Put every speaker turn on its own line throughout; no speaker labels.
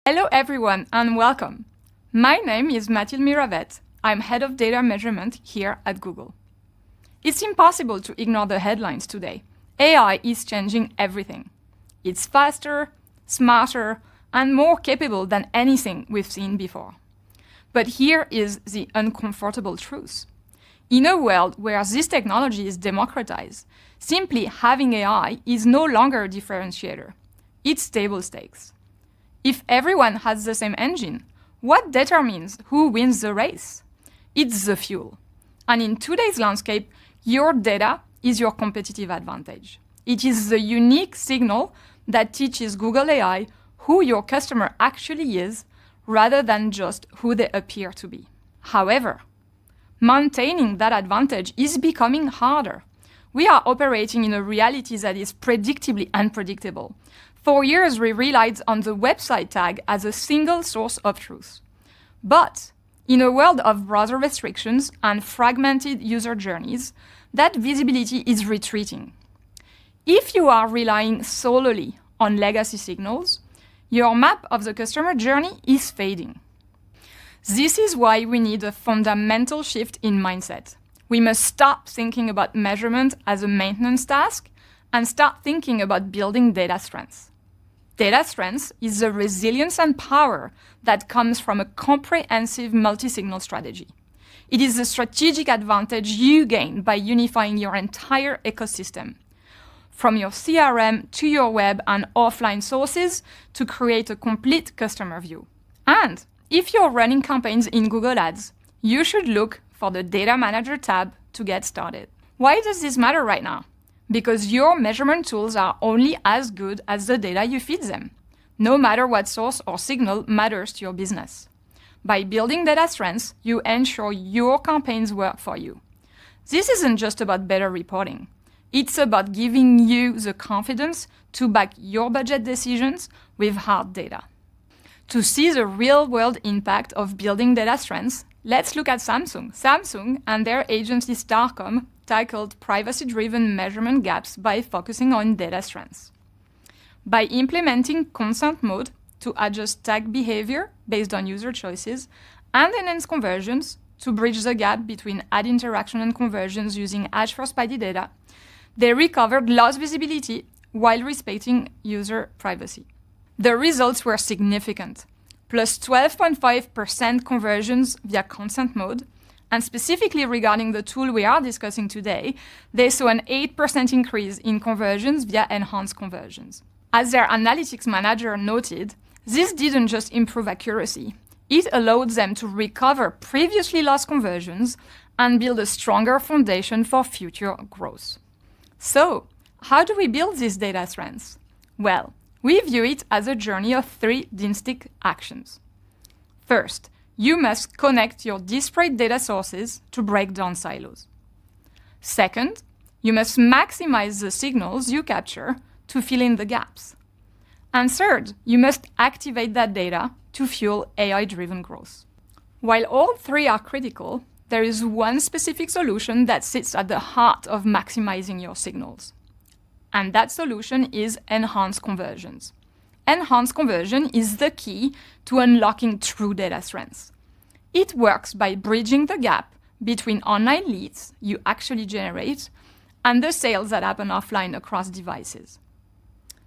Hello everyone and welcome. My name is Mathilde Miravet. I'm Head of Data Measurement here at Google. It's impossible to ignore the headlines today. AI is changing everything. It's faster, smarter, and more capable than anything we've seen before. But here is the uncomfortable truth. In a world where this technology is democratized, simply having AI is no longer a differentiator. It's table stakes. If everyone has the same engine, what determines who wins the race? It's the fuel. And in today's landscape, your data is your competitive advantage. It is the unique signal that teaches Google AI who your customer actually is, rather than just who they appear to be. However, maintaining that advantage is becoming harder. We are operating in a reality that is predictably unpredictable. For years, we relied on the website tag as a single source of truth. But in a world of browser restrictions and fragmented user journeys, that visibility is retreating. If you are relying solely on legacy signals, your map of the customer journey is fading. This is why we need a fundamental shift in mindset. We must stop thinking about measurement as a maintenance task and start thinking about building data strengths. Data strength is the resilience and power that comes from a comprehensive multi-signal strategy. It is the strategic advantage you gain by unifying your entire ecosystem, from your CRM to your web and offline sources, to create a complete customer view. And if you're running campaigns in Google Ads, you should look for the Data Manager tab to get started. Why does this matter right now? Because your measurement tools are only as good as the data you feed them, no matter what source or signal matters to your business. By building data strengths, you ensure your campaigns work for you. This isn't just about better reporting. It's about giving you the confidence to back your budget decisions with hard data. To see the real-world impact of building data strengths, let's look at Samsung. Samsung and their agency Starcom tackled privacy-driven measurement gaps by focusing on data strengths. By implementing consent mode to adjust tag behavior based on user choices and enhance conversions to bridge the gap between ad interaction and conversions using Ads first-party data, they recovered lost visibility while respecting user privacy. The results were significant, plus 12.5% conversions via consent mode, and specifically regarding the tool we are discussing today, they saw an 8% increase in conversions via enhanced conversions. As their analytics manager noted, this didn't just improve accuracy, it allowed them to recover previously lost conversions and build a stronger foundation for future growth. So, how do we build these data strengths? Well, we view it as a journey of 3 distinct actions. First, you must connect your disparate data sources to break down silos. Second, you must maximize the signals you capture to fill in the gaps. And third, you must activate that data to fuel AI-driven growth. While all 3 are critical, there is one specific solution that sits at the heart of maximizing your signals. And that solution is enhanced conversions. Enhanced conversion is the key to unlocking true data strengths. It works by bridging the gap between online leads you actually generate and the sales that happen offline across devices.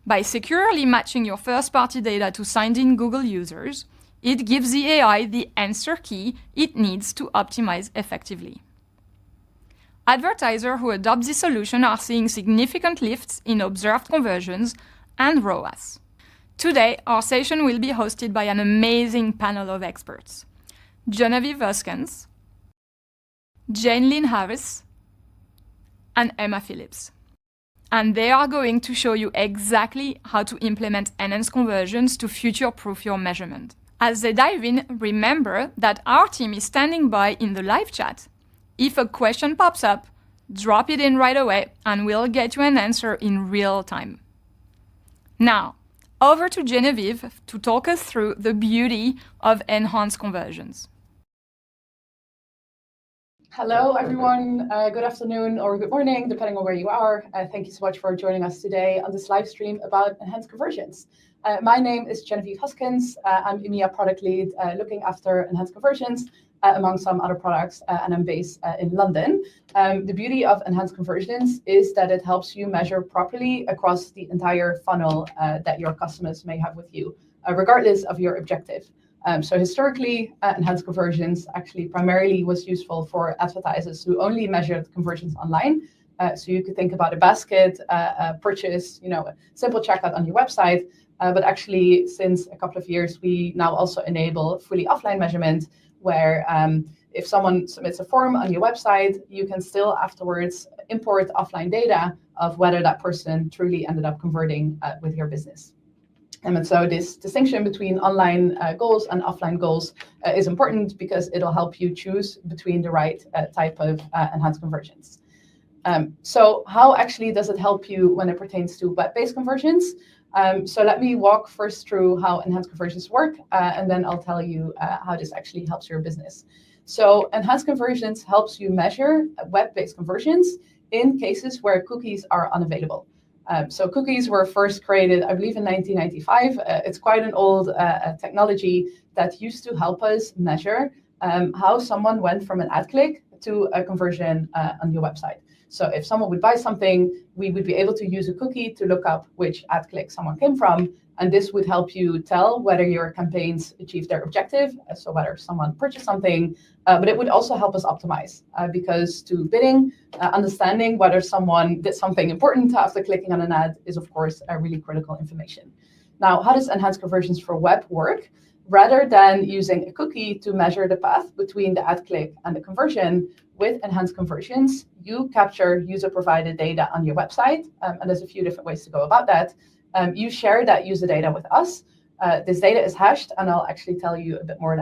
By securely matching your first-party data to signed-in Google users, it gives the AI the answer key it needs to optimize effectively. Advertisers who adopt this solution are seeing significant lifts in observed conversions and ROAS. Today, our session will be hosted by an amazing panel of experts. Genevieve Hoskins, Jane Lynn Harris, and Emma Phillips. And they are going to show you exactly how to implement enhanced conversions to future-proof your measurement. As they dive in, remember that our team is standing by in the live chat. If a question pops up, drop it in right away and we'll get you an answer in real time. Now, over to Genevieve to talk us through the beauty of enhanced conversions.
Hello, everyone. Good afternoon or good morning, depending on where you are. Thank you so much for joining us today on this live stream about enhanced conversions. My name is Genevieve Huskins. I'm EMEA product lead looking after enhanced conversions among some other products, and I'm based in London. The beauty of enhanced conversions is that it helps you measure properly across the entire funnel that your customers may have with you, regardless of your objective. So historically, enhanced conversions actually primarily was useful for advertisers who only measured conversions online. So you could think about a basket, a purchase, a simple checkout on your website. But actually, since a couple of years, we now also enable fully offline measurement, where if someone submits a form on your website, you can still afterwards import offline data of whether that person truly ended up converting with your business. And so this distinction between online goals and offline goals is important because it'll help you choose between the right type of enhanced conversions. So how actually does it help you when it pertains to web-based conversions? So let me walk first through how enhanced conversions work, and then I'll tell you how this actually helps your business. So enhanced conversions helps you measure web-based conversions in cases where cookies are unavailable. So cookies were first created, I believe, in 1995. It's quite an old technology that used to help us measure how someone went from an ad click to a conversion on your website. So if someone would buy something, we would be able to use a cookie to look up which ad click someone came from. And this would help you tell whether your campaigns achieved their objective, so whether someone purchased something, but it would also help us optimize because to bidding, understanding whether someone did something important after clicking on an ad is, of course, a really critical information. Now, how does enhanced conversions for web work? Rather than using a cookie to measure the path between the ad click and the conversion, with enhanced conversions, you capture user-provided data on your website, and there's a few different ways to go about that. You share that user data with us. This data is hashed, and I'll actually tell you a bit more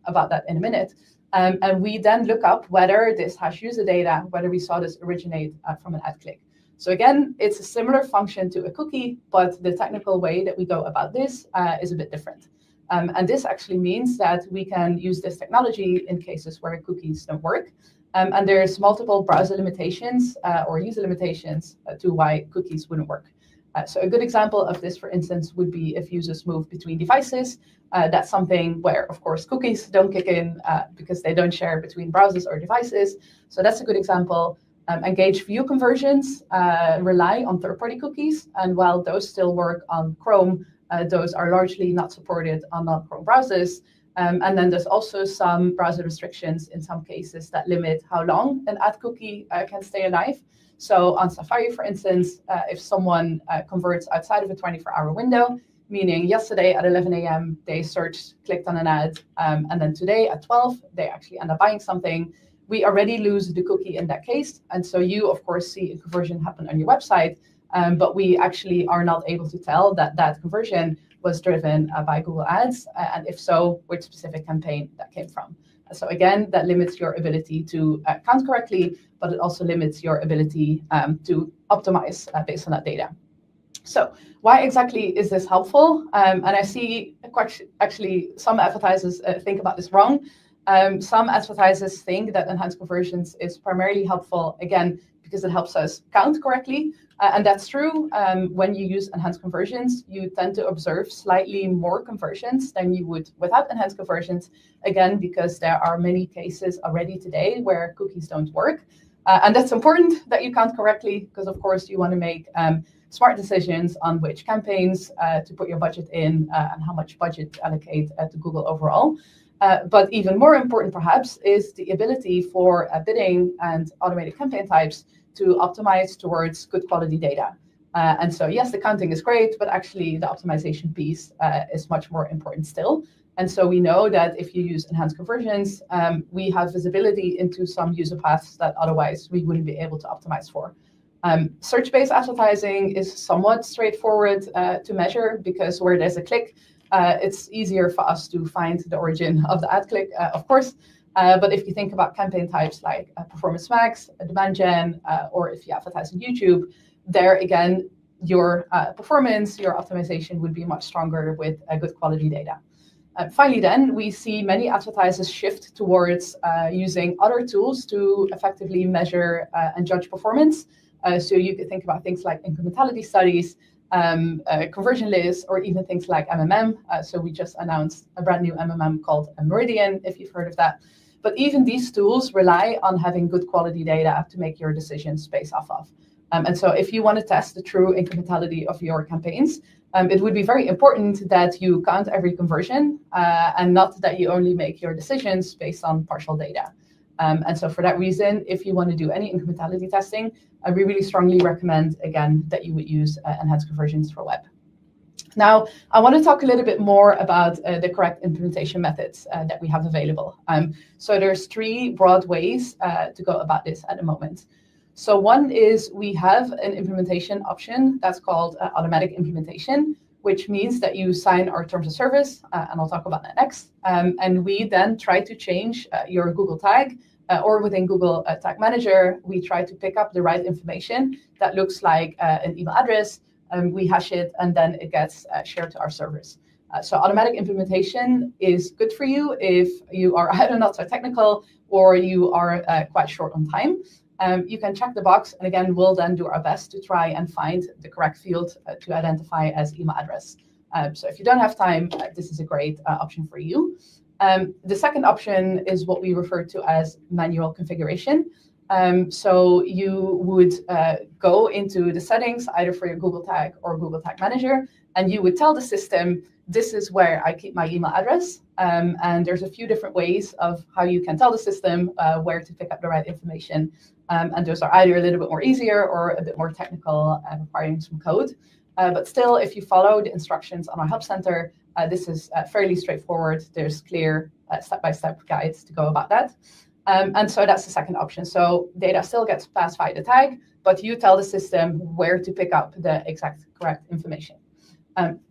about that in a minute. And we then look up whether this hash user data, whether we saw this originate from an ad click. So again, it's a similar function to a cookie, but the technical way that we go about this is a bit different. And this actually means that we can use this technology in cases where cookies don't work. And there's multiple browser limitations or user limitations to why cookies wouldn't work. So a good example of this, for instance, would be if users move between devices. That's something where, of course, cookies don't kick in because they don't share between browsers or devices. So that's a good example. Engaged view conversions rely on third-party cookies. And while those still work on Chrome, those are largely not supported on non-Chrome browsers. And then there's also some browser restrictions in some cases that limit how long an ad cookie can stay alive. So on Safari, for instance, if someone converts outside of a 24-hour window, meaning yesterday at 11 a.m. they searched, clicked on an ad, and then today at 12 they actually end up buying something, we already lose the cookie in that case. And so you, of course, see a conversion happen on your website, but we actually are not able to tell that that conversion was driven by Google Ads, and if so, which specific campaign that came from. So again, that limits your ability to count correctly, but it also limits your ability to optimize based on that data. So why exactly is this helpful? And I see actually some advertisers think about this wrong. Some advertisers think that enhanced conversions is primarily helpful, again, because it helps us count correctly. And that's true. When you use enhanced conversions, you tend to observe slightly more conversions than you would without enhanced conversions, again, because there are many cases already today where cookies don't work. And that's important that you count correctly, because, of course, you want to make smart decisions on which campaigns to put your budget in and how much budget to allocate to Google overall. But even more important, perhaps, is the ability for bidding and automated campaign types to optimize towards good quality data. And so, yes, the counting is great, but actually the optimization piece is much more important still. And so we know that if you use enhanced conversions, we have visibility into some user paths that otherwise we wouldn't be able to optimize for. Search-based advertising is somewhat straightforward to measure because where there's a click, it's easier for us to find the origin of the ad click, of course. But if you think about campaign types like Performance Max, Demand Gen, or if you advertise on YouTube, there again, your performance, your optimization would be much stronger with good quality data. Finally, then, we see many advertisers shift towards using other tools to effectively measure and judge performance. So you could think about things like incrementality studies, conversion lists, or even things like MMM. So we just announced a brand new MMM called Meridian, if you've heard of that. But even these tools rely on having good quality data to make your decisions based off of. And so if you want to test the true incrementality of your campaigns, it would be very important that you count every conversion and not that you only make your decisions based on partial data. And so for that reason, if you want to do any incrementality testing, we really strongly recommend, again, that you would use enhanced conversions for web. Now, I want to talk a little bit more about the correct implementation methods that we have available. So there's 3 broad ways to go about this at the moment. So one is we have an implementation option that's called automatic implementation, which means that you sign our terms of service, and I'll talk about that next. And we then try to change your Google tag, or within Google Tag Manager, we try to pick up the right information that looks like an email address, we hash it, and then it gets shared to our servers. So automatic implementation is good for you if you are either not so technical or you are quite short on time. You can check the box, and again, we'll then do our best to try and find the correct field to identify as email address. So if you don't have time, this is a great option for you. The second option is what we refer to as manual configuration. So you would go into the settings, either for your Google Tag or Google Tag Manager, and you would tell the system, this is where I keep my email address. And there's a few different ways of how you can tell the system where to pick up the right information. And those are either a little bit more easier or a bit more technical, requiring some code. But still, if you follow the instructions on our Help Center, this is fairly straightforward. There's clear step-by-step guides to go about that. And so that's the second option. So data still gets passed via the tag, but you tell the system where to pick up the exact correct information.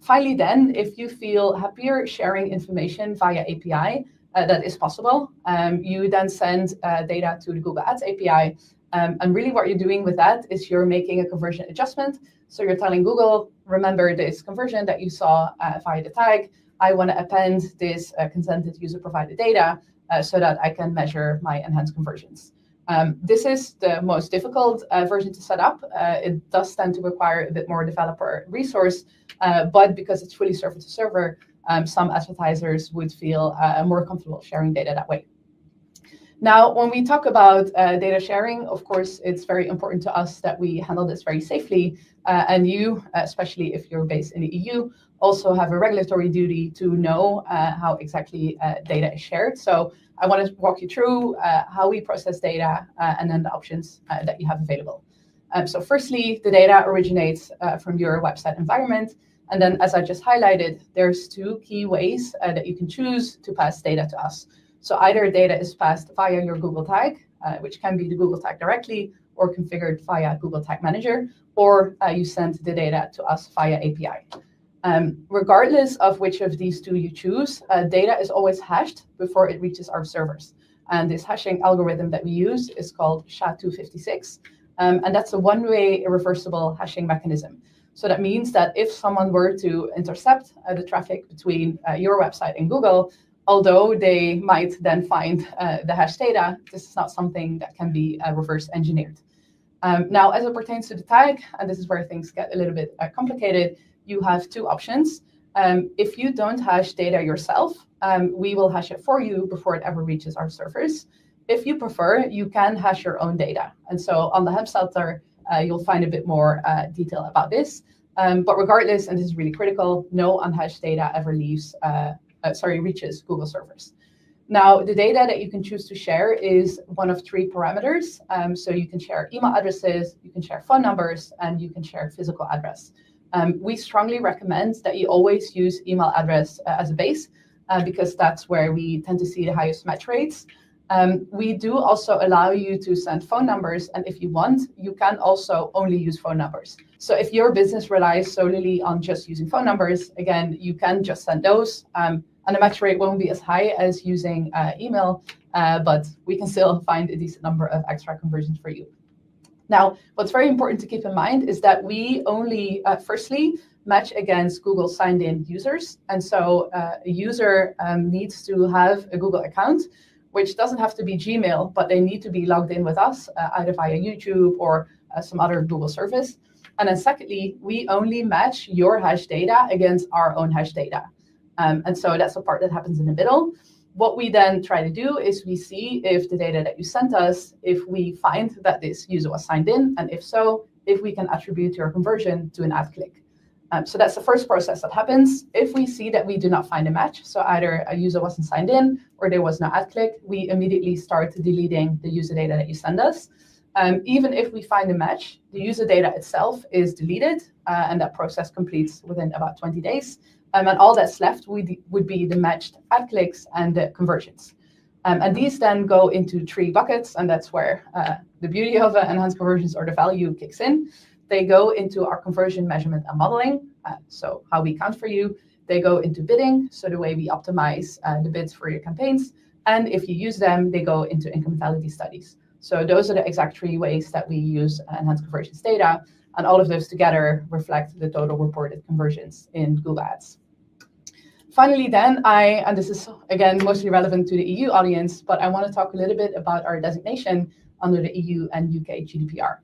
Finally, then, if you feel happier sharing information via API, that is possible. You then send data to the Google Ads API. And really what you're doing with that is you're making a conversion adjustment. So you're telling Google, remember this conversion that you saw via the tag. I want to append this consented user provided data so that I can measure my enhanced conversions. This is the most difficult version to set up. It does tend to require a bit more developer resource, but because it's fully server to server, some advertisers would feel more comfortable sharing data that way. Now, when we talk about data sharing, of course, it's very important to us that we handle this very safely. And you, especially if you're based in the EU, also have a regulatory duty to know how exactly data is shared. So I want to walk you through how we process data and then the options that you have available. So firstly, the data originates from your website environment. And then, as I just highlighted, there's 2 key ways that you can choose to pass data to us. So either data is passed via your Google Tag, which can be the Google Tag directly or configured via Google Tag Manager, or you send the data to us via API. Regardless of which of these 2 you choose, data is always hashed before it reaches our servers. And this hashing algorithm that we use is called SHA-256. And that's a one-way irreversible hashing mechanism. So that means that if someone were to intercept the traffic between your website and Google, although they might then find the hash data, this is not something that can be reverse engineered. Now, as it pertains to the tag, and this is where things get a little bit complicated, you have 2 options. If you don't hash data yourself, we will hash it for you before it ever reaches our servers. If you prefer, you can hash your own data. And so on the Help Center, you'll find a bit more detail about this. But regardless, and this is really critical, no unhashed data ever reaches Google servers. Now, the data that you can choose to share is one of 3 parameters. So you can share email addresses, you can share phone numbers, and you can share physical address. We strongly recommend that you always use email address as a base, because that's where we tend to see the highest match rates. We do also allow you to send phone numbers, and if you want, you can also only use phone numbers. So if your business relies solely on just using phone numbers, again, you can just send those, and the match rate won't be as high as using email, but we can still find a decent number of extra conversions for you. Now, what's very important to keep in mind is that we only, firstly, match against Google signed in users. And so a user needs to have a Google account, which doesn't have to be Gmail, but they need to be logged in with us, either via YouTube or some other Google service. And then secondly, we only match your hash data against our own hash data. And so that's the part that happens in the middle. What we then try to do is we see if the data that you sent us, if we find that this user was signed in, and if so, if we can attribute your conversion to an ad click. So that's the first process that happens. If we see that we do not find a match, so either a user wasn't signed in or there was no ad click, we immediately start deleting the user data that you send us. Even if we find a match, the user data itself is deleted, and that process completes within about 20 days. And all that's left would be the matched ad clicks and the conversions. And these then go into 3 buckets, and that's where the beauty of enhanced conversions or the value kicks in. They go into our conversion measurement and modeling, so how we count for you. They go into bidding, so the way we optimize the bids for your campaigns. And if you use them, they go into incrementality studies. So those are the exact 3 ways that we use enhanced conversions data, and all of those together reflect the total reported conversions in Google Ads. Finally, then, and this is, again, mostly relevant to the EU audience, but I want to talk a little bit about our designation under the EU and UK GDPR.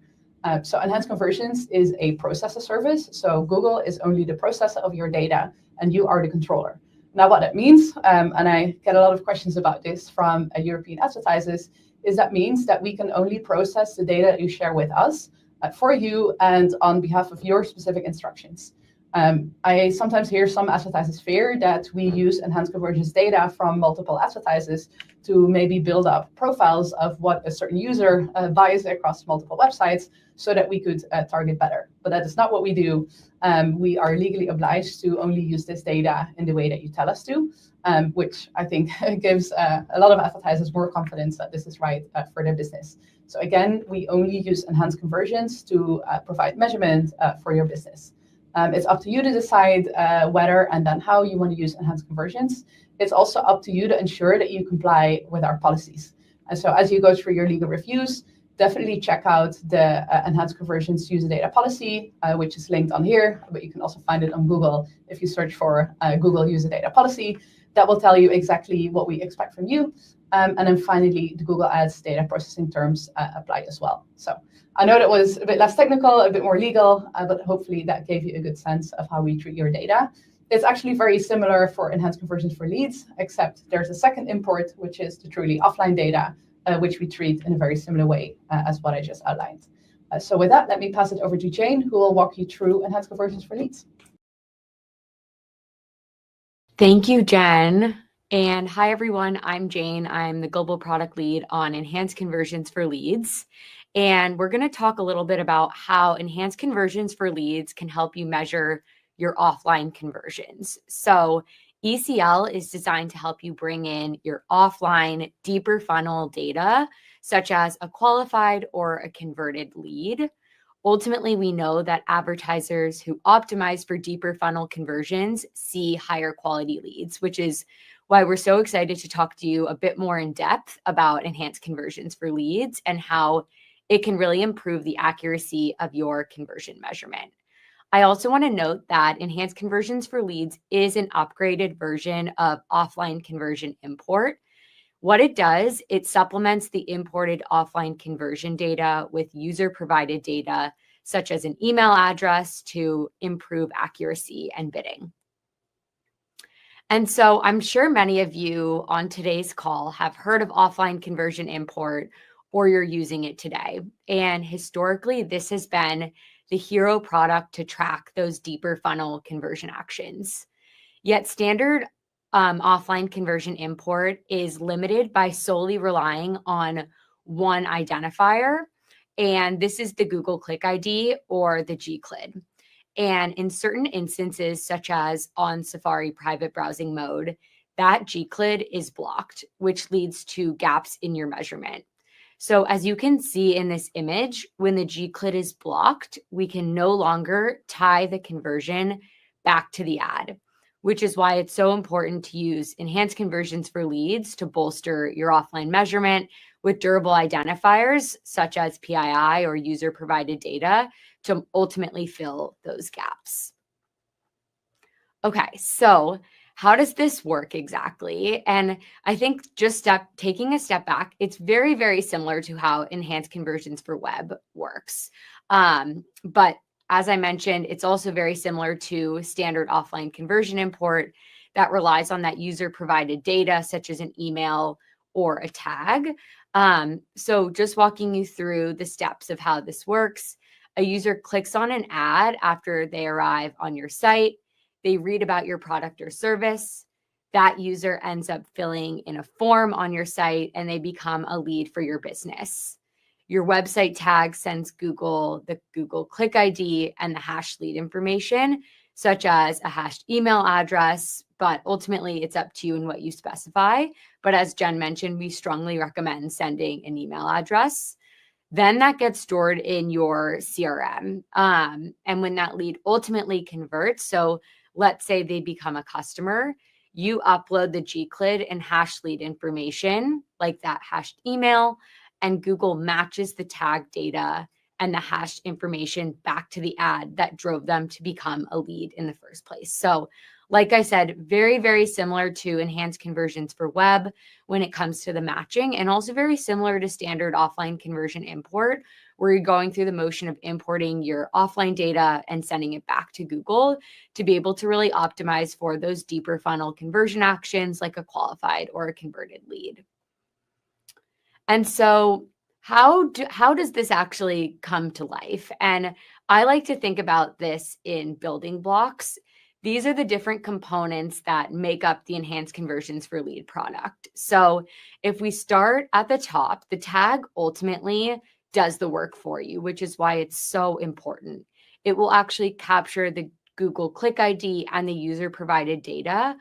So enhanced conversions is a processor service. So Google is only the processor of your data, and you are the controller. Now, what that means, and I get a lot of questions about this from European advertisers, is that means that we can only process the data that you share with us for you and on behalf of your specific instructions. I sometimes hear some advertisers fear that we use enhanced conversions data from multiple advertisers to maybe build up profiles of what a certain user buys across multiple websites so that we could target better. But that is not what we do. We are legally obliged to only use this data in the way that you tell us to, which I think gives a lot of advertisers more confidence that this is right for their business. So again, we only use enhanced conversions to provide measurement for your business. It's up to you to decide whether and then how you want to use enhanced conversions. It's also up to you to ensure that you comply with our policies. And so as you go through your legal reviews, definitely check out the enhanced conversions user data policy, which is linked on here, but you can also find it on Google if you search for Google user data policy. That will tell you exactly what we expect from you. And then finally, the Google Ads data processing terms apply as well. So I know that was a bit less technical, a bit more legal, but hopefully that gave you a good sense of how we treat your data. It's actually very similar for enhanced conversions for leads, except there's a second import, which is the truly offline data, which we treat in a very similar way as what I just outlined. So with that, let me pass it over to Jane, who will walk you through enhanced conversions for leads.
Thank you, Jen. And hi, everyone. I'm Jane. I'm the Global Product Lead on Enhanced Conversions for Leads. And we're going to talk a little bit about how Enhanced Conversions for Leads can help you measure your offline conversions. So ECL is designed to help you bring in your offline, deeper funnel data, such as a qualified or a converted lead. Ultimately, we know that advertisers who optimize for deeper funnel conversions see higher quality leads, which is why we're so excited to talk to you a bit more in depth about enhanced conversions for leads and how it can really improve the accuracy of your conversion measurement. I also want to note that enhanced conversions for leads is an upgraded version of offline conversion import. What it does, it supplements the imported offline conversion data with user-provided data, such as an email address, to improve accuracy and bidding. And so I'm sure many of you on today's call have heard of offline conversion import, or you're using it today. And historically, this has been the hero product to track those deeper funnel conversion actions. Yet standard offline conversion import is limited by solely relying on one identifier, and this is the Google Click ID or the gCLID. And in certain instances, such as on Safari private browsing mode, that gCLID is blocked, which leads to gaps in your measurement. So as you can see in this image, when the gCLID is blocked, we can no longer tie the conversion back to the ad, which is why it's so important to use enhanced conversions for leads to bolster your offline measurement with durable identifiers such as PII or user-provided data to ultimately fill those gaps. Okay, so how does this work exactly? And I think just taking a step back, it's very, very similar to how enhanced conversions for web works. But as I mentioned, it's also very similar to standard offline conversion import that relies on that user provided data, such as an email or a tag. So just walking you through the steps of how this works, a user clicks on an ad after they arrive on your site. They read about your product or service. That user ends up filling in a form on your site and they become a lead for your business. Your website tag sends Google the Google Click ID and the hashed lead information, such as a hashed email address, but ultimately it's up to you and what you specify. But as Jen mentioned, we strongly recommend sending an email address. Then that gets stored in your CRM. And when that lead ultimately converts, so let's say they become a customer, you upload the Gclid and hash lead information, like that hashed email, and Google matches the tag data and the hashed information back to the ad that drove them to become a lead in the first place. So, like I said, very, very similar to enhanced conversions for web when it comes to the matching, and also very similar to standard offline conversion import, where you're going through the motion of importing your offline data and sending it back to Google to be able to really optimize for those deeper funnel conversion actions like a qualified or a converted lead. And so how does this actually come to life? And I like to think about this in building blocks. These are the different components that make up the enhanced conversions for lead product. So if we start at the top, the tag ultimately does the work for you, which is why it's so important. It will actually capture the Google Click ID and the user provided data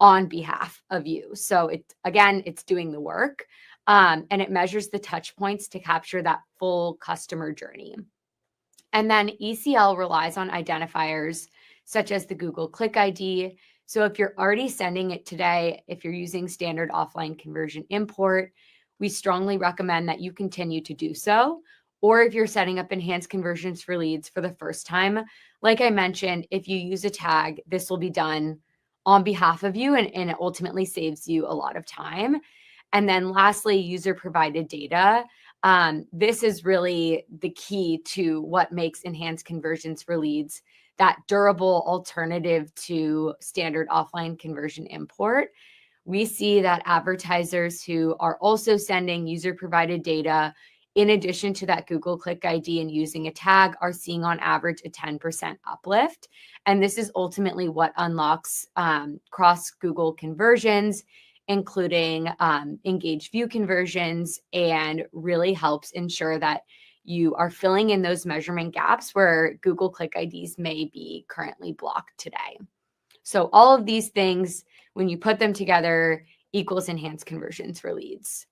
on behalf of you. So it's doing the work. And it measures the touch points to capture that full customer journey. And then ECL relies on identifiers such as the Google Click ID. So if you're already sending it today, if you're using standard offline conversion import, we strongly recommend that you continue to do so. Or if you're setting up enhanced conversions for leads for the first time, like I mentioned, if you use a tag, this will be done on behalf of you and it ultimately saves you a lot of time. And then lastly, user provided data. This is really the key to what makes enhanced conversions for leads that durable alternative to standard offline conversion import. We see that advertisers who are also sending user provided data in addition to that Google Click ID and using a tag are seeing on average a 10% uplift. And this is ultimately what unlocks cross Google conversions, including engaged view conversions, and really helps ensure that you are filling in those measurement gaps where Google Click IDs may be currently blocked today. So all of these things, when you put them together, equals enhanced conversions for leads.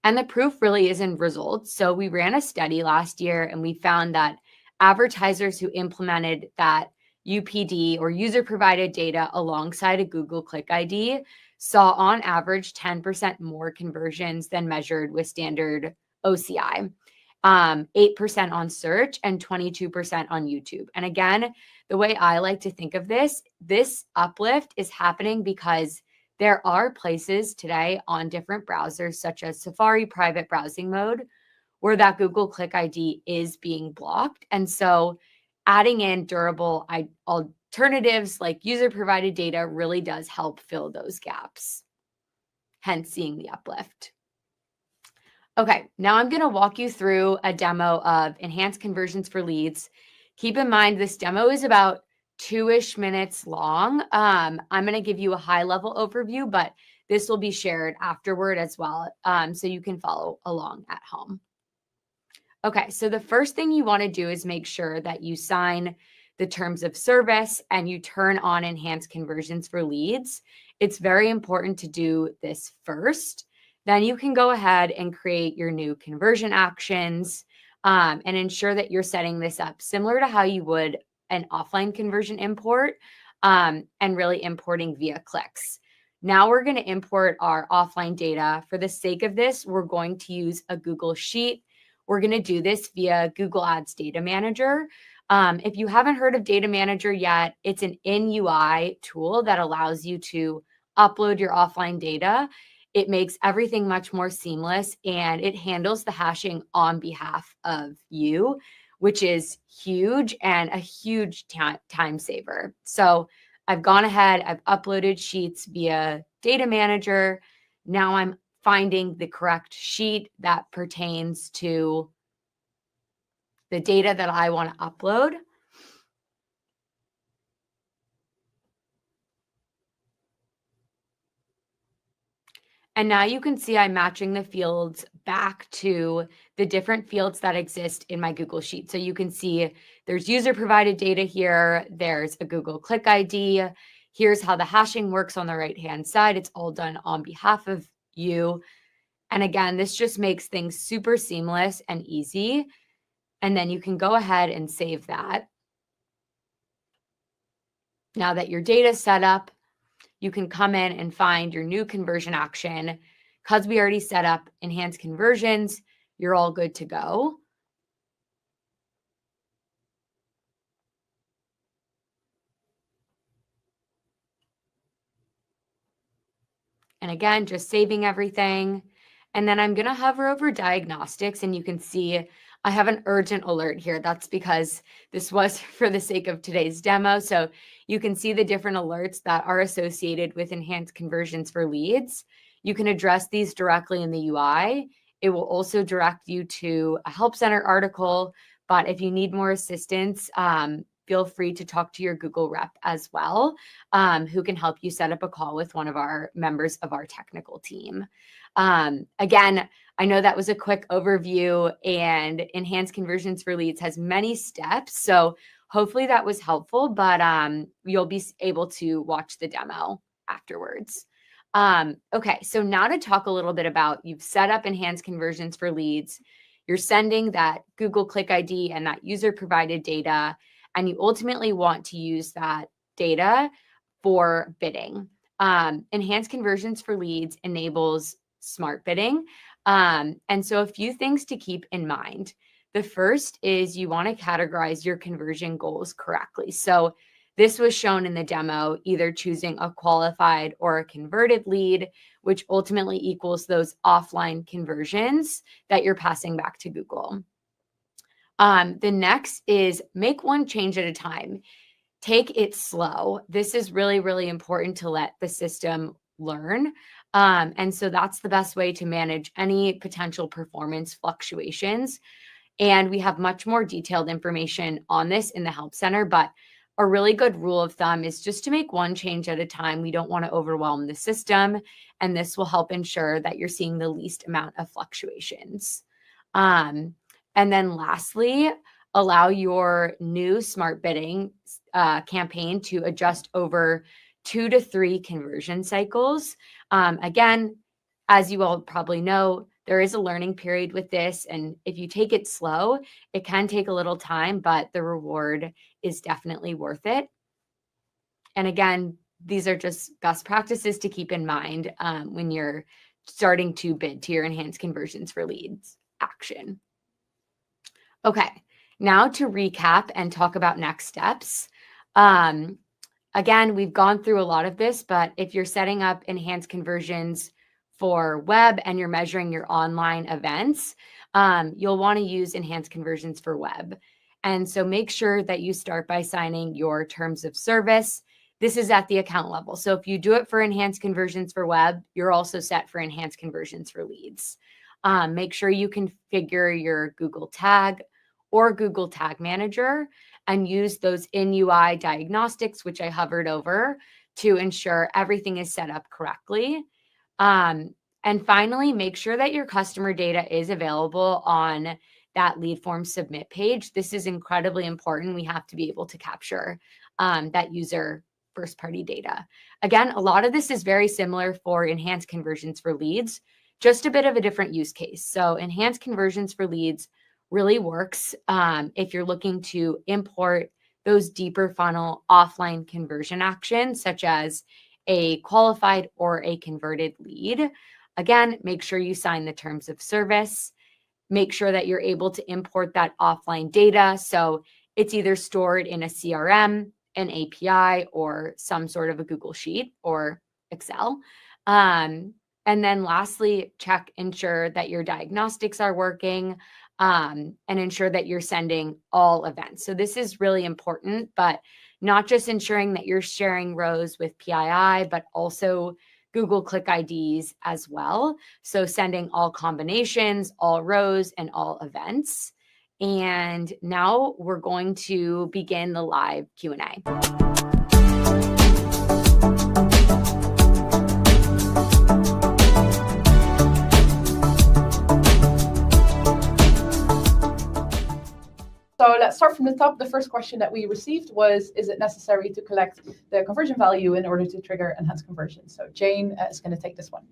And the proof really is in results. So we ran a study last year and we found that advertisers who implemented that UPD or user provided data alongside a Google Click ID saw on average 10% more conversions than measured with standard OCI, 8% on search and 22% on YouTube. And again, the way I like to think of this uplift is happening because there are places today on different browsers, such as Safari private browsing mode, where that Google Click ID is being blocked. And so adding in durable alternatives like user-provided data really does help fill those gaps, hence seeing the uplift. Okay, now I'm going to walk you through a demo of enhanced conversions for leads. Keep in mind, this demo is about 2-ish minutes long. I'm going to give you a high-level overview, but this will be shared afterward as well, so you can follow along at home. Okay, so the first thing you want to do is make sure that you sign the terms of service and you turn on enhanced conversions for leads. It's very important to do this first. Then you can go ahead and create your new conversion actions and ensure that you're setting this up similar to how you would an offline conversion import and really importing via clicks. Now we're going to import our offline data. For the sake of this, we're going to use a Google Sheet. We're going to do this via Google Ads Data Manager. If you haven't heard of Data Manager yet, it's an in-UI tool that allows you to upload your offline data. It makes everything much more seamless, and it handles the hashing on behalf of you, which is huge and a huge time saver. So I've gone ahead, I've uploaded sheets via Data Manager. Now I'm finding the correct sheet that pertains to the data that I want to upload. And now you can see I'm matching the fields back to the different fields that exist in my Google Sheet. So you can see there's user provided data here. There's a Google Click ID. Here's how the hashing works on the right-hand side. It's all done on behalf of you. And again, this just makes things super seamless and easy. And then you can go ahead and save that. Now that your data is set up, you can come in and find your new conversion action. Because we already set up enhanced conversions, you're all good to go. And again, just saving everything. And then I'm going to hover over diagnostics, and you can see I have an urgent alert here. That's because this was for the sake of today's demo. So you can see the different alerts that are associated with enhanced conversions for leads. You can address these directly in the UI. It will also direct you to a Help Center article. But if you need more assistance, feel free to talk to your Google rep as well, who can help you set up a call with one of our members of our technical team. Again, I know that was a quick overview, and enhanced conversions for leads has many steps. So hopefully that was helpful, but you'll be able to watch the demo afterwards. Okay, so now to talk a little bit about, you've set up enhanced conversions for leads. You're sending that Google Click ID and that user provided data, and you ultimately want to use that data for bidding. Enhanced conversions for leads enables smart bidding. And so a few things to keep in mind. The first is you want to categorize your conversion goals correctly. So this was shown in the demo, either choosing a qualified or a converted lead, which ultimately equals those offline conversions that you're passing back to Google. The next is make one change at a time. Take it slow. This is really, really important to let the system learn. And so that's the best way to manage any potential performance fluctuations. And we have much more detailed information on this in the Help Center, but a really good rule of thumb is just to make one change at a time. We don't want to overwhelm the system, and this will help ensure that you're seeing the least amount of fluctuations. And then lastly, allow your new smart bidding campaign to adjust over 2 to 3 conversion cycles. Again, as you all probably know, there is a learning period with this, and if you take it slow, it can take a little time, but the reward is definitely worth it. And again, these are just best practices to keep in mind when you're starting to bid to your enhanced conversions for leads action. Okay, now to recap and talk about next steps. Again, we've gone through a lot of this, but if you're setting up enhanced conversions for web and you're measuring your online events, you'll want to use enhanced conversions for web. And so make sure that you start by signing your terms of service. This is at the account level. So if you do it for enhanced conversions for web, you're also set for enhanced conversions for leads. Make sure you configure your Google Tag or Google Tag Manager and use those in-UI diagnostics, which I hovered over, to ensure everything is set up correctly. And finally, make sure that your customer data is available on that lead form submit page. This is incredibly important. We have to be able to capture that user first-party data. Again, a lot of this is very similar for enhanced conversions for leads, just a bit of a different use case. So enhanced conversions for leads really works if you're looking to import those deeper funnel offline conversion actions, such as a qualified or a converted lead. Again, make sure you sign the terms of service. Make sure that you're able to import that offline data. So It's either stored in a CRM, an API, or some sort of a Google Sheet or Excel. And then lastly, ensure that your diagnostics are working, and ensure that you're sending all events. So this is really important, but not just ensuring that you're sharing rows with PII, but also Google Click IDs as well. So sending all combinations, all rows, and all events. And now we're going to begin the live Q&A.
So let's start from the top. The first question that we received was, is it necessary to collect the conversion value in order to trigger enhanced conversion? So Jane is going to take this one.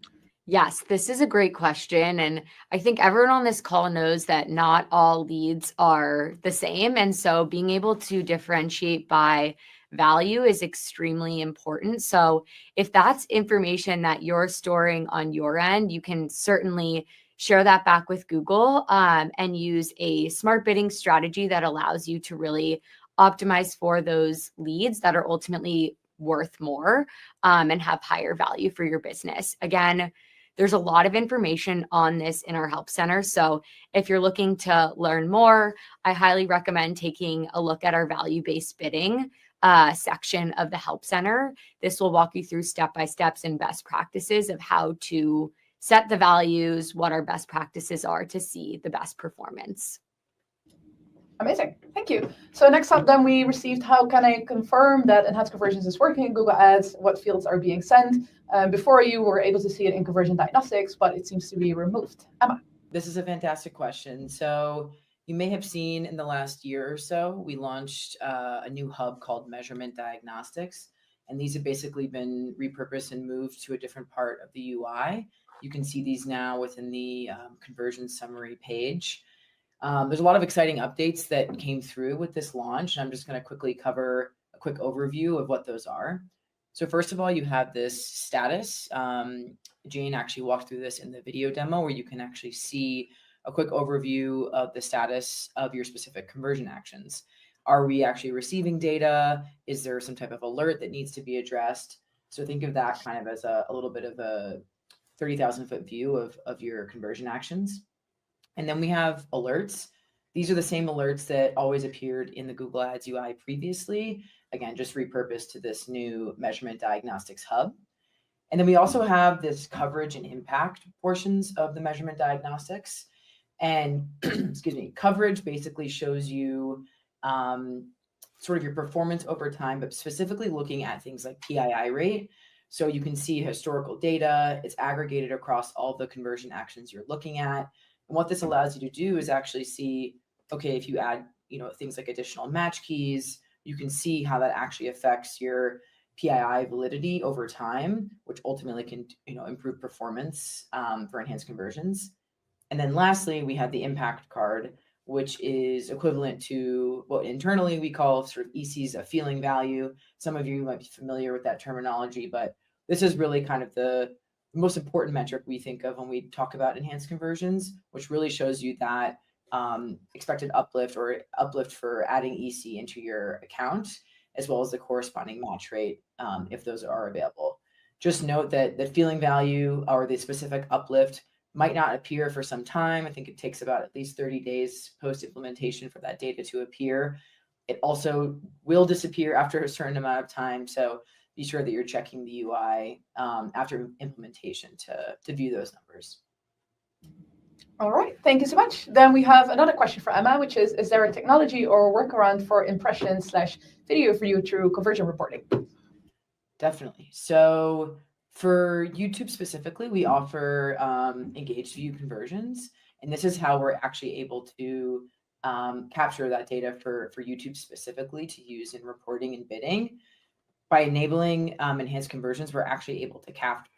Yes, this is a great question. And I think everyone on this call knows that not all leads are the same. And so being able to differentiate by value is extremely important. So if that's information that you're storing on your end, you can certainly share that back with Google, and use a smart bidding strategy that allows you to really optimize for those leads that are ultimately worth more, and have higher value for your business. Again, there's a lot of information on this in our help center. So if you're looking to learn more, I highly recommend taking a look at our value-based bidding section of the help center. This will walk you through step-by-steps and best practices of how to set the values, what our best practices are to see the best performance.
Amazing, thank you. So next up then we received, how can I confirm that enhanced conversions is working in Google Ads? What fields are being sent? Before you were able to see it in conversion diagnostics, but it seems to be removed. Emma.
This is a fantastic question. So you may have seen in the last year or so, we launched a new hub called Measurement Diagnostics. And these have basically been repurposed and moved to a different part of the UI. You can see these now within the conversion summary page. There's a lot of exciting updates that came through with this launch. I'm just going to quickly cover a quick overview of what those are. So first of all, you have this status. Jane actually walked through this in the video demo where you can actually see a quick overview of the status of your specific conversion actions. Are we actually receiving data? Is there some type of alert that needs to be addressed? So think of that kind of as a little bit of a 30,000-foot view of your conversion actions. And then we have alerts. These are the same alerts that always appeared in the Google Ads UI previously. Again, just repurposed to this new Measurement Diagnostics hub. And then we also have this coverage and impact portions of the Measurement Diagnostics. And excuse me, coverage basically shows you sort of your performance over time, but specifically looking at things like PII rate. So you can see historical data, it's aggregated across all the conversion actions you're looking at. And what this allows you to do is actually see, okay, if you add, things like additional match keys, you can see how that actually affects your PII validity over time, which ultimately can, improve performance for enhanced conversions. And then lastly, we have the impact card, which is equivalent to what internally we call sort of EC's a feeling value. Some of you might be familiar with that terminology, but this is really kind of the most important metric we think of when we talk about enhanced conversions, which really shows you that expected uplift or uplift for adding EC into your account, as well as the corresponding match rate if those are available. Just note that the feeling value or the specific uplift might not appear for some time. I think it takes about at least 30 days post-implementation for that data to appear. It also will disappear after a certain amount of time. So be sure that you're checking the UI after implementation to view those numbers.
All right, thank you so much. Then we have another question for Emma, which is there a technology or workaround for impression/video view through conversion reporting?
Definitely. So for YouTube specifically, we offer engaged view conversions, and this is how we're actually able to capture that data for YouTube specifically to use in reporting and bidding. By enabling enhanced conversions, we're actually able to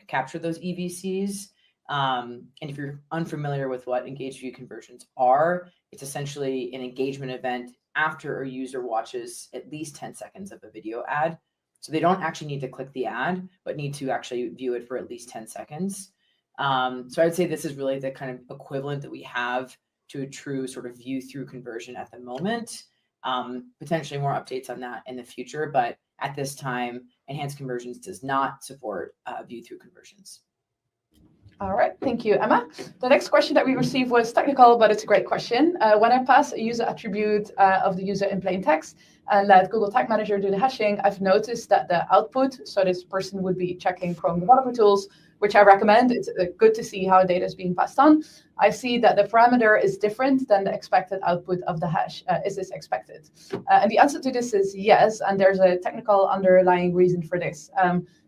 capture those EVCs. And if you're unfamiliar with what engaged view conversions are, it's essentially an engagement event after a user watches at least 10 seconds of a video ad. So they don't actually need to click the ad, but need to actually view it for at least 10 seconds. So I'd say this is really the kind of equivalent that we have to a true sort of view through conversion at the moment. Potentially more updates on that in the future, but at this time, Enhanced Conversions does not support view-through conversions.
All right, thank you, Emma. The next question that we received was technical, but it's a great question. When I pass a user attribute of the user in plain text and let Google Tag Manager do the hashing, I've noticed that the output, so this person would be checking Chrome Developer Tools, which I recommend. It's good to see how data is being passed on. I see that the parameter is different than the expected output of the hash. Is this expected? And the answer to this is yes, and there's a technical underlying reason for this.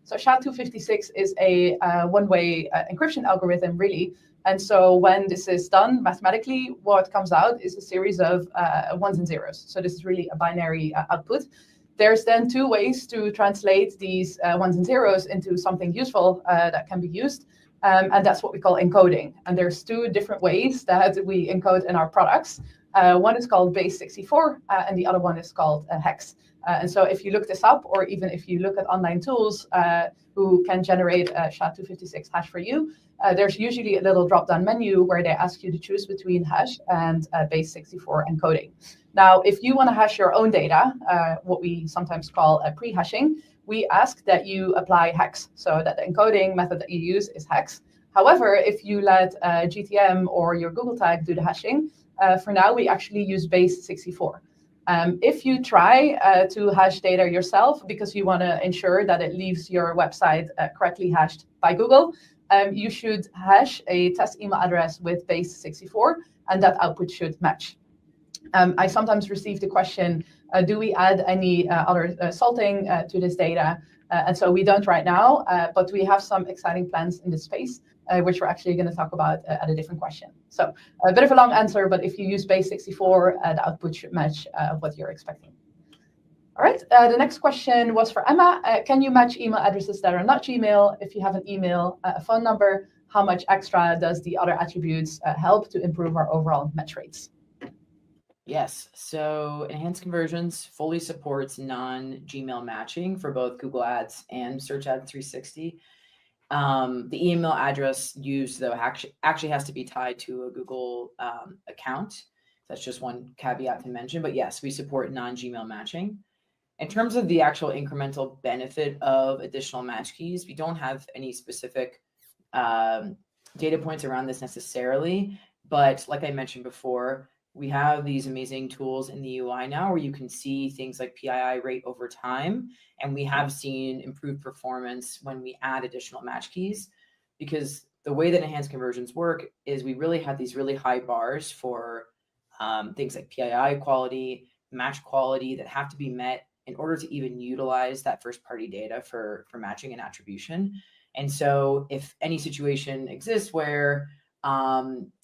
So SHA-256 is a one-way encryption algorithm, really. And so when this is done mathematically, what comes out is a series of ones and zeros. So this is really a binary output. There's then two ways to translate these ones and zeros into something useful that can be used. And that's what we call encoding. And there's two different ways that we encode in our products. One is called base64, and the other one is called hex. And so if you look this up, or even if you look at online tools who can generate a SHA-256 hash for you, there's usually a little drop-down menu where they ask you to choose between hash and base64 encoding. Now, if you want to hash your own data, what we sometimes call pre-hashing, we ask that you apply hex, so that the encoding method that you use is hex. However, if you let GTM or your Google tag do the hashing, for now, we actually use base64. If you try to hash data yourself because you want to ensure that it leaves your website correctly hashed by Google, you should hash a test email address with base64, and that output should match. I sometimes receive the question, do we add any other salting to this data? And so we don't right now, but we have some exciting plans in this space, which we're actually going to talk about at a different question. So a bit of a long answer, but if you use base64, the output should match what you're expecting. All right, the next question was for Emma. Can you match email addresses that are not Gmail? If you have an email, a phone number, how much extra does the other attributes help to improve our overall match rates?
Yes, so Enhanced Conversions fully supports non-Gmail matching for both Google Ads and Search Ads 360. The email address used, though, actually has to be tied to a Google account. That's just one caveat to mention. But yes, we support non-Gmail matching. In terms of the actual incremental benefit of additional match keys, we don't have any specific data points around this necessarily. But like I mentioned before, we have these amazing tools in the UI now where you can see things like PII rate over time. And we have seen improved performance when we add additional match keys, because the way that Enhanced Conversions work is we really have these really high bars for things like PII quality, match quality that have to be met in order to even utilize that first-party data for matching and attribution. And so if any situation exists where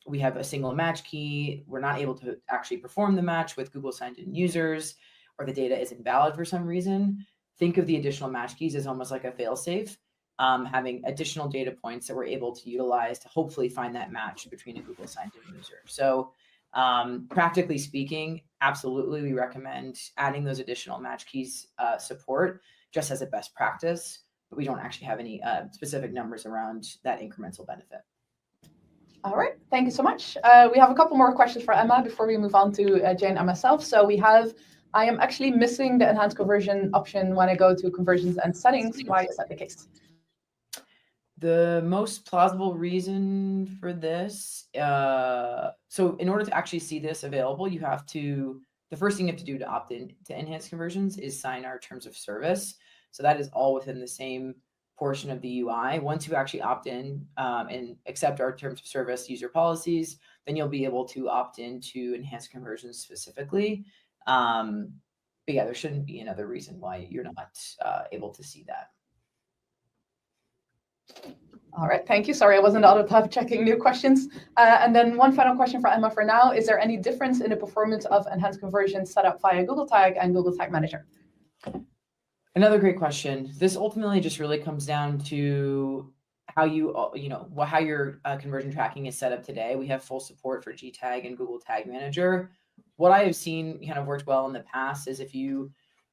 we have a single match key, we're not able to actually perform the match with Google signed-in users, or the data is invalid for some reason, think of the additional match keys as almost like a fail-safe, having additional data points that we're able to utilize to hopefully find that match between a Google signed-in user. So practically speaking, absolutely, we recommend adding those additional match keys support just as a best practice, but we don't actually have any specific numbers around that incremental benefit.
All right, thank you so much. We have a couple more questions for Emma before we move on to Jane and myself. So I am actually missing the enhanced conversion option when I go to conversions and settings. Why is that the case?
The most plausible reason for this, so in order to actually see this available, the first thing you have to do to opt in to Enhanced Conversions is sign our terms of service. So that is all within the same portion of the UI. Once you actually opt in and accept our terms of service user policies, then you'll be able to opt into Enhanced Conversions specifically. But yeah, there shouldn't be another reason why you're not able to see that.
All right, thank you. Sorry, I wasn't out of time checking new questions. And then one final question for Emma for now. Is there any difference in the performance of Enhanced Conversions set up via Google Tag and Google Tag Manager?
Another great question. This ultimately just really comes down to how how your conversion tracking is set up today. We have full support for GTag and Google Tag Manager. What I have seen kind of worked well in the past is a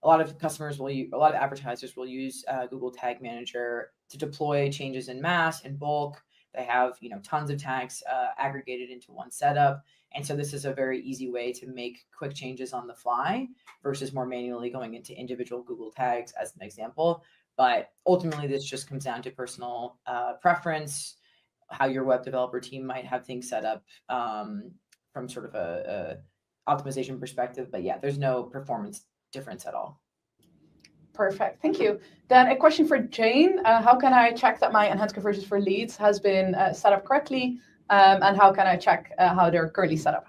lot of advertisers will use Google Tag Manager to deploy changes in mass and bulk They have, tons of tags aggregated into one setup. And so this is a very easy way to make quick changes on the fly versus more manually going into individual Google tags as an example. But ultimately, this just comes down to personal preference, how your web developer team might have things set up from sort of a optimization perspective. But yeah, there's no performance difference at all.
Perfect, thank you. Then a question for Jane. How can I check that my enhanced conversions for leads has been set up correctly? And how can I check how they're currently set up?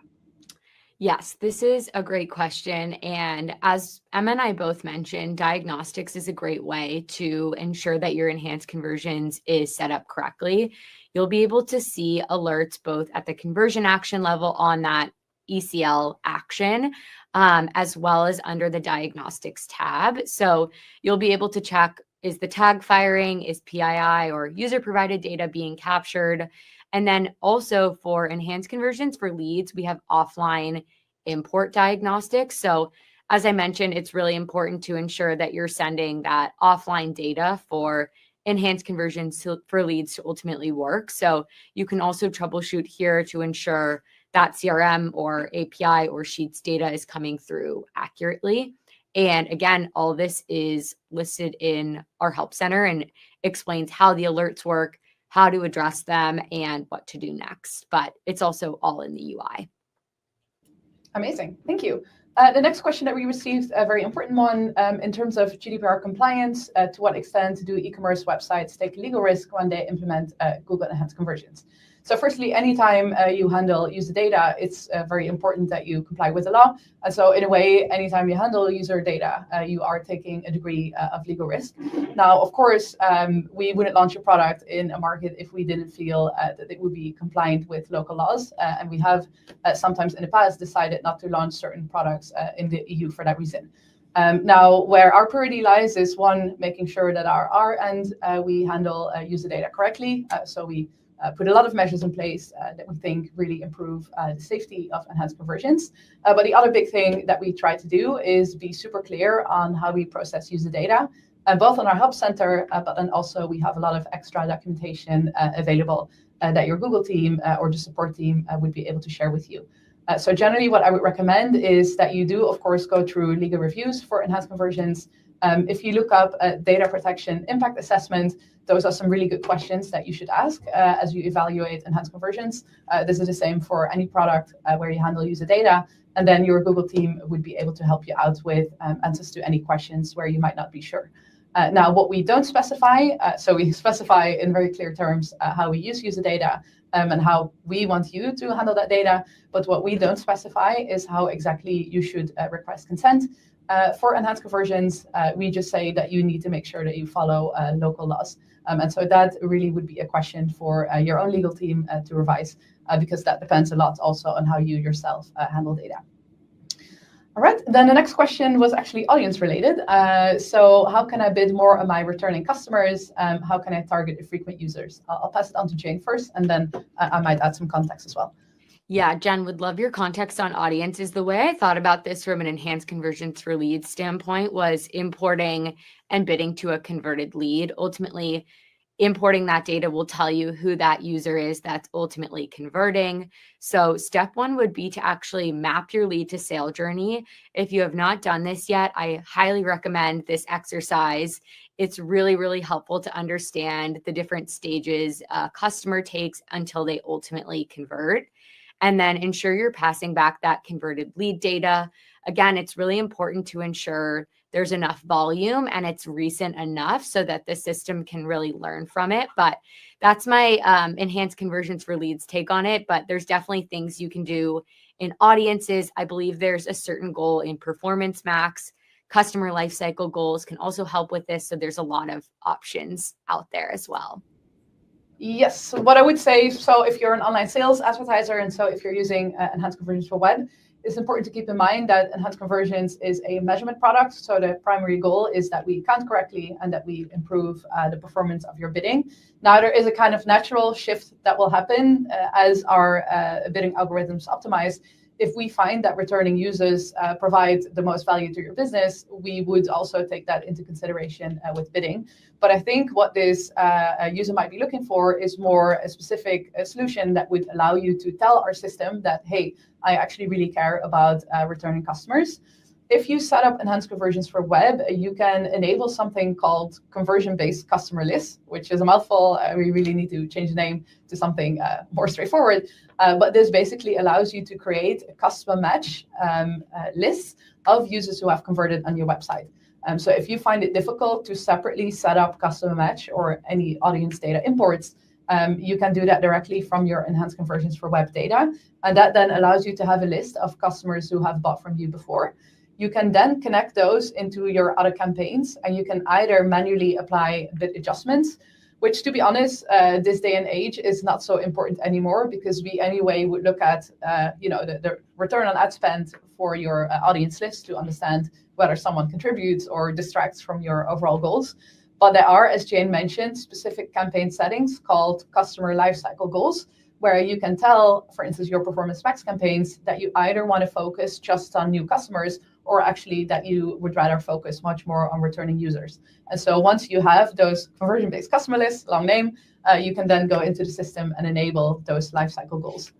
Yes, this is a great question. And as Emma and I both mentioned, diagnostics is a great way to ensure that your enhanced conversions is set up correctly. You'll be able to see alerts both at the conversion action level on that ECL action, as well as under the diagnostics tab. So you'll be able to check, is the tag firing, is PII or user provided data being captured? And then also for enhanced conversions for leads, we have offline import diagnostics. So as I mentioned, it's really important to ensure that you're sending that offline data for enhanced conversions for leads to ultimately work. So you can also troubleshoot here to ensure that CRM or API or Sheets data is coming through accurately. And again, all this is listed in our help center and explains how the alerts work, how to address them, and what to do next. But it's also all in the UI.
Amazing, thank you. The next question that we received, a very important one, in terms of GDPR compliance, to what extent do e-commerce websites take legal risk when they implement Google Enhanced Conversions? So firstly, anytime you handle user data, it's very important that you comply with the law. And so in a way, anytime you handle user data, you are taking a degree of legal risk. Now, of course, we wouldn't launch a product in a market if we didn't feel that it would be compliant with local laws. And we have sometimes in the past decided not to launch certain products in the EU for that reason. Now, where our priority lies is one, making sure that our end, we handle user data correctly. So we put a lot of measures in place that we think really improve the safety of enhanced conversions. But the other big thing that we try to do is be super clear on how we process user data, both on our help center, but then also we have a lot of extra documentation available that your Google team or the support team would be able to share with you. So generally what I would recommend is that you do, of course, go through legal reviews for enhanced conversions. If you look up data protection impact assessment, those are some really good questions that you should ask as you evaluate enhanced conversions. This is the same for any product where you handle user data, and then your Google team would be able to help you out with answers to any questions where you might not be sure. Now, what we don't specify, so we specify in very clear terms how we use user data and how we want you to handle that data, but what we don't specify is how exactly you should request consent. For enhanced conversions, we just say that you need to make sure that you follow local laws. And so that really would be a question for your own legal team to revise, because that depends a lot also on how you yourself handle data. All right, then the next question was actually audience related. So how can I bid more on my returning customers? How can I target the frequent users? I'll pass it on to Jane first, and then I might add some context as well.
Yeah, Jen, would love your context on audiences. The way I thought about this from an enhanced conversions for leads standpoint was importing and bidding to a converted lead. Ultimately, importing that data will tell you who that user is that's ultimately converting. So step one would be to actually map your lead to sale journey. If you have not done this yet, I highly recommend this exercise. It's really, really helpful to understand the different stages a customer takes until they ultimately convert. And then ensure you're passing back that converted lead data. Again, it's really important to ensure there's enough volume and it's recent enough so that the system can really learn from it. But that's my enhanced conversions for leads take on it. But there's definitely things you can do in audiences. I believe there's a certain goal in Performance Max. Customer lifecycle goals can also help with this. So there's a lot of options out there as well.
Yes, so what I would say, so if you're an online sales advertiser, and so if you're using enhanced conversions for web, it's important to keep in mind that enhanced conversions is a measurement product. So the primary goal is that we count correctly and that we improve the performance of your bidding. Now, there is a kind of natural shift that will happen as our bidding algorithms optimize, if we find that returning users provide the most value to your business, we would also take that into consideration with bidding. But I think what this user might be looking for is more a specific solution that would allow you to tell our system that, hey, I actually really care about returning customers. If you set up enhanced conversions for web, you can enable something called conversion-based customer lists, which is a mouthful. We really need to change the name to something more straightforward. But this basically allows you to create a custom match list of users who have converted on your website. So if you find it difficult to separately set up custom match or any audience data imports, you can do that directly from your enhanced conversions for web data. And that then allows you to have a list of customers who have bought from you before. You can then connect those into your other campaigns, and you can either manually apply bid adjustments, which, to be honest, this day and age is not so important anymore, because we anyway would look at the return on ad spend for your audience list to understand whether someone contributes or distracts from your overall goals. But there are, as Jane mentioned, specific campaign settings called customer lifecycle goals, where you can tell, for instance, your performance max campaigns that you either want to focus just on new customers, or actually that you would rather focus much more on returning users. And so once you have those conversion-based customer lists, long name, you can then go into the system and enable those lifecycle goals.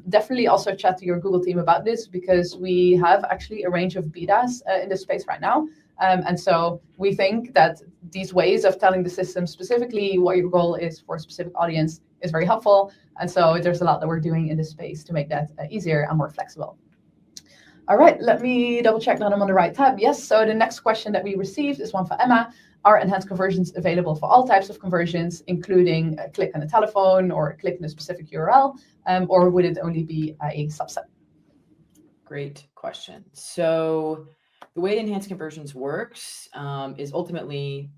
Definitely also chat to your Google team about this, because we have actually a range of betas in this space right now. And so we think that these ways of telling the system specifically what your goal is for a specific audience is very helpful. And so there's a lot that we're doing in this space to make that easier and more flexible. All right, let me double check that I'm on the right tab. Yes, so the next question that we received is one for Emma. Are enhanced conversions available for all types of conversions, including a click on a telephone or a click on a specific URL, or would it only be a subset?
Great question. So the way enhanced conversions works is ultimately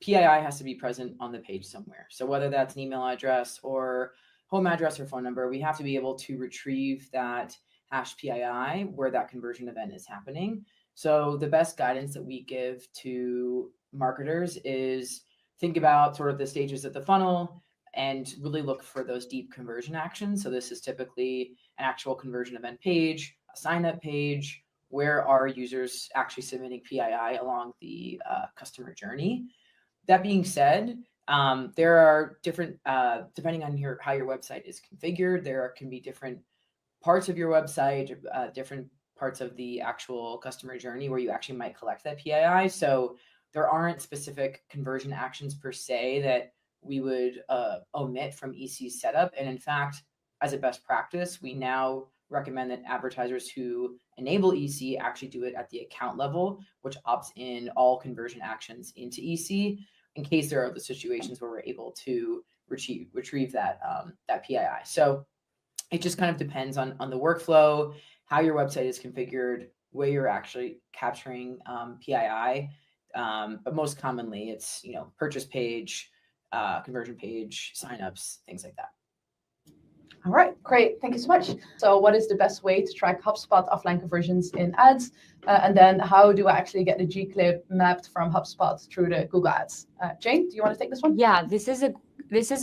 PII has to be present on the page somewhere. So whether that's an email address or home address or phone number, we have to be able to retrieve that hash PII where that conversion event is happening. So the best guidance that we give to marketers is think about sort of the stages of the funnel and really look for those deep conversion actions. So this is typically an actual conversion event page, a sign up page. Where are users actually submitting PII along the customer journey? That being said, there are different, depending on how your website is configured, there can be different parts of your website, different parts of the actual customer journey where you actually might collect that PII. So there aren't specific conversion actions per se that we would omit from EC's setup. And in fact, as a best practice, we now recommend that advertisers who enable EC actually do it at the account level, which opts in all conversion actions into EC in case there are the situations where we're able to retrieve that PII. So it just kind of depends on the workflow, how your website is configured, where you're actually capturing PII. But most commonly, it's purchase page, conversion page, signups, things like that.
All right, great. Thank you so much. So what is the best way to track HubSpot offline conversions in ads? And then how do I actually get the G-Clip mapped from HubSpot through the Google Ads? Jane, do you want to take this one?
Yeah, this is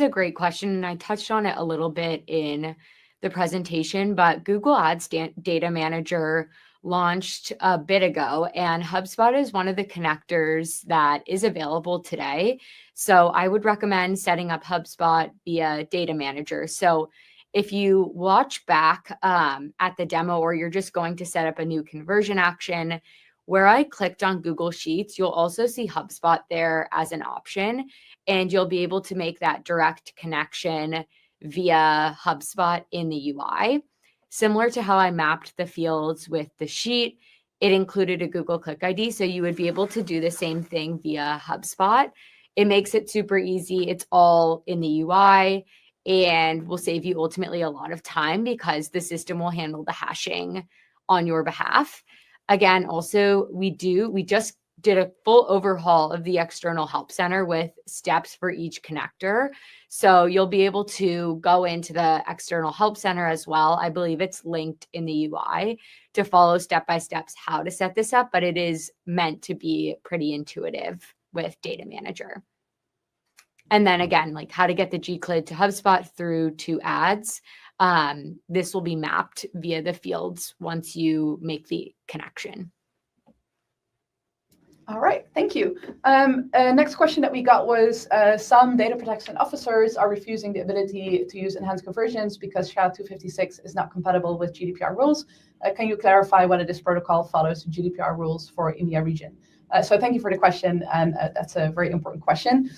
a great question, and I touched on it a little bit in the presentation, but Google Ads Data Manager launched a bit ago, and HubSpot is one of the connectors that is available today. So I would recommend setting up HubSpot via Data Manager. So if you watch back at the demo, or you're just going to set up a new conversion action, where I clicked on Google Sheets, you'll also see HubSpot there as an option, and you'll be able to make that direct connection via HubSpot in the UI. Similar to how I mapped the fields with the sheet, it included a Google Click ID, so you would be able to do the same thing via HubSpot. It makes it super easy. It's all in the UI, and will save you ultimately a lot of time because the system will handle the hashing on your behalf. Again, also, we just did a full overhaul of the external help center with steps for each connector. So you'll be able to go into the external help center as well. I believe it's linked in the UI to follow step-by-steps how to set this up, but it is meant to be pretty intuitive with Data Manager. And then again, like how to get the Gclid to HubSpot through to ads. This will be mapped via the fields once you make the connection.
All right, thank you. Next question that we got was some data protection officers are refusing the ability to use enhanced conversions because SHA-256 is not compatible with GDPR rules. Can you clarify whether this protocol follows GDPR rules for EMEA region? So thank you for the question, and that's a very important question.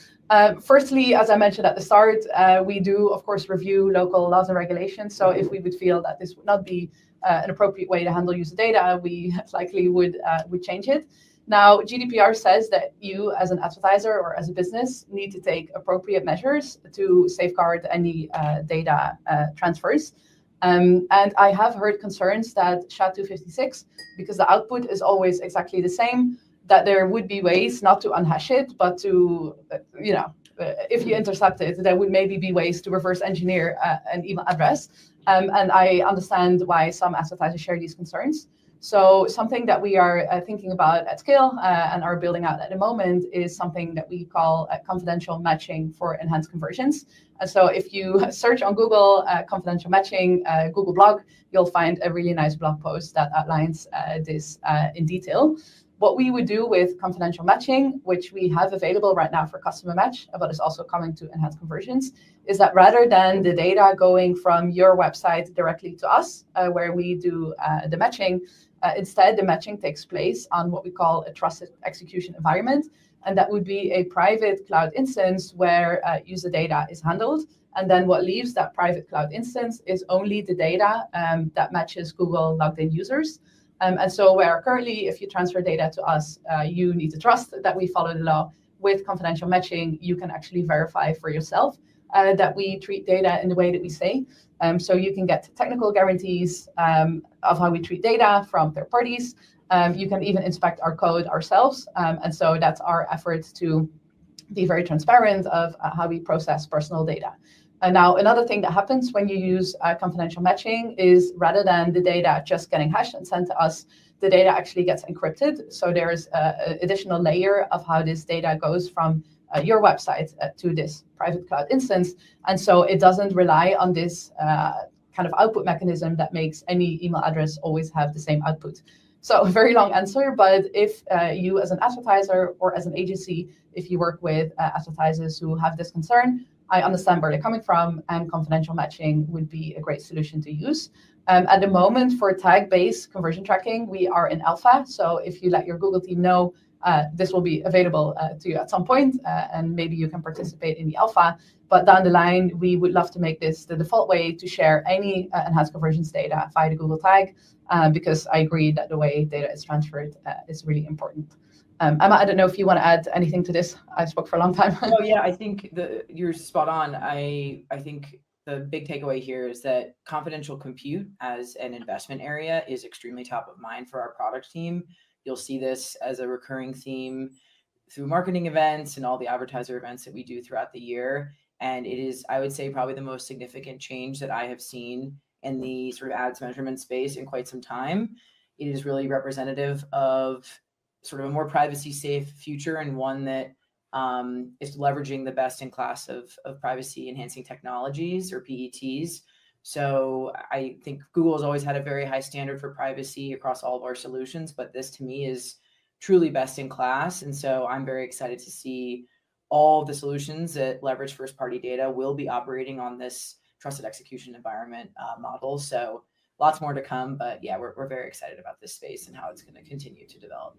Firstly, as I mentioned at the start, we do, of course, review local laws and regulations. So if we would feel that this would not be an appropriate way to handle user data, we likely would change it. Now, GDPR says that you as an advertiser or as a business need to take appropriate measures to safeguard any data transfers. And I have heard concerns that SHA-256, because the output is always exactly the same, that there would be ways not to unhash it, but to, if you intercept it, there would maybe be ways to reverse engineer an email address. And I understand why some advertisers share these concerns. So something that we are thinking about at scale and are building out at the moment is something that we call confidential matching for enhanced conversions. And so if you search on Google confidential matching, Google blog, you'll find a really nice blog post that outlines this in detail. What we would do with confidential matching, which we have available right now for Customer Match, but is also coming to enhanced conversions, is that rather than the data going from your website directly to us, where we do the matching, instead, the matching takes place on what we call a trusted execution environment. And that would be a private cloud instance where user data is handled. And then what leaves that private cloud instance is only the data that matches Google logged in users. And so where currently, if you transfer data to us, you need to trust that we follow the law. With confidential matching, you can actually verify for yourself that we treat data in the way that we say. So you can get technical guarantees of how we treat data from third parties. You can even inspect our code ourselves. And so that's our effort to be very transparent of how we process personal data. Now, another thing that happens when you use confidential matching is rather than the data just getting hashed and sent to us, the data actually gets encrypted. So there's an additional layer of how this data goes from your website to this private cloud instance. And so it doesn't rely on this kind of output mechanism that makes any email address always have the same output. So a very long answer, but if you as an advertiser or as an agency, if you work with advertisers who have this concern, I understand where they're coming from, and confidential matching would be a great solution to use. At the moment, for tag-based conversion tracking, we are in alpha. So if you let your Google team know, this will be available to you at some point, and maybe you can participate in the alpha. But down the line, we would love to make this the default way to share any enhanced conversions data via the Google tag, because I agree that the way data is transferred is really important. Emma, I don't know if you want to add anything to this. I spoke for a long time.
Oh yeah, I think you're spot on. I think the big takeaway here is that confidential compute as an investment area is extremely top of mind for our product team. You'll see this as a recurring theme through marketing events and all the advertiser events that we do throughout the year. And it is, I would say, probably the most significant change that I have seen in the sort of ads measurement space in quite some time. It is really representative of sort of a more privacy safe future, and one that is leveraging the best in class of privacy enhancing technologies, or PETs. So I think Google has always had a very high standard for privacy across all of our solutions, but this to me is truly best in class. And so I'm very excited to see all of the solutions that leverage first party data will be operating on this trusted execution environment model. So lots more to come, but yeah, we're very excited about this space and how it's going to continue to develop.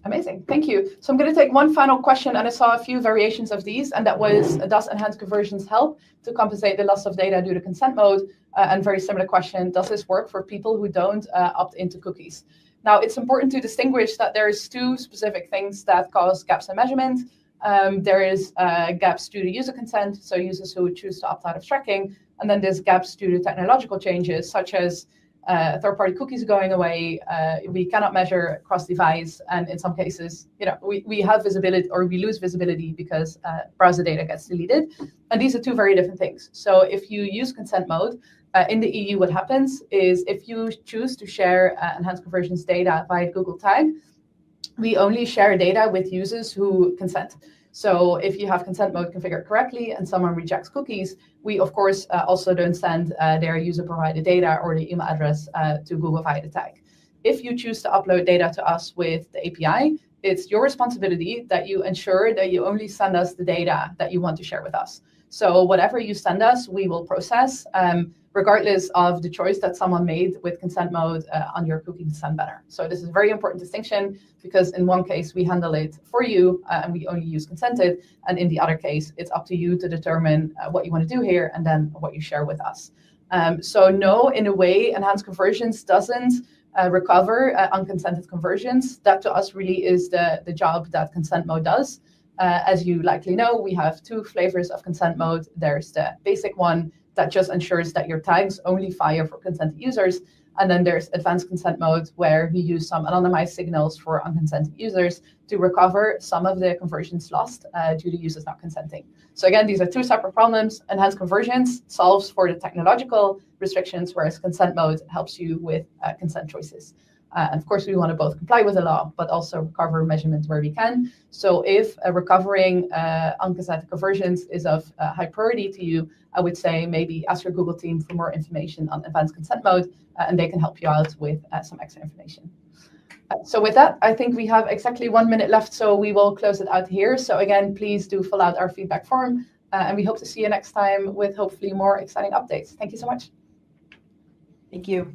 Amazing, thank you. So I'm going to take one final question, and I saw a few variations of these, and that was, does enhanced conversions help to compensate the loss of data due to consent mode? And very similar question, does this work for people who don't opt into cookies? Now, it's important to distinguish that there's two specific things that cause gaps in measurement. There is gaps due to user consent, so users who choose to opt out of tracking, and then there's gaps due to technological changes, such as third-party cookies going away. We cannot measure cross-device, and in some cases, we have visibility or we lose visibility because browser data gets deleted. And these are two very different things. So if you use consent mode, in the EU, what happens is if you choose to share enhanced conversions data via Google Tag, we only share data with users who consent. So if you have consent mode configured correctly and someone rejects cookies, we of course also don't send their user provided data or the email address to Google via the tag. If you choose to upload data to us with the API, it's your responsibility that you ensure that you only send us the data that you want to share with us. So whatever you send us, we will process, regardless of the choice that someone made with consent mode on your cookie consent banner. So this is a very important distinction, because in one case we handle it for you and we only use consented, and in the other case it's up to you to determine what you want to do here and then what you share with us. So no, in a way, enhanced conversions doesn't recover unconsented conversions. That to us really is the job that consent mode does. As you likely know, we have two flavors of consent mode. There's the basic one that just ensures that your tags only fire for consented users. And then there's advanced consent mode, where we use some anonymized signals for unconsented users to recover some of the conversions lost due to users not consenting. So again, these are two separate problems. Enhanced conversions solves for the technological restrictions, whereas consent mode helps you with consent choices. And of course, we want to both comply with the law, but also recover measurement where we can. So if recovering unconsented conversions is of high priority to you, I would say maybe ask your Google team for more information on advanced consent mode, and they can help you out with some extra information. So with that, I think we have exactly 1 minute left, so we will close it out here. So again, please do fill out our feedback form, and we hope to see you next time with hopefully more exciting updates. Thank you so much.
Thank you.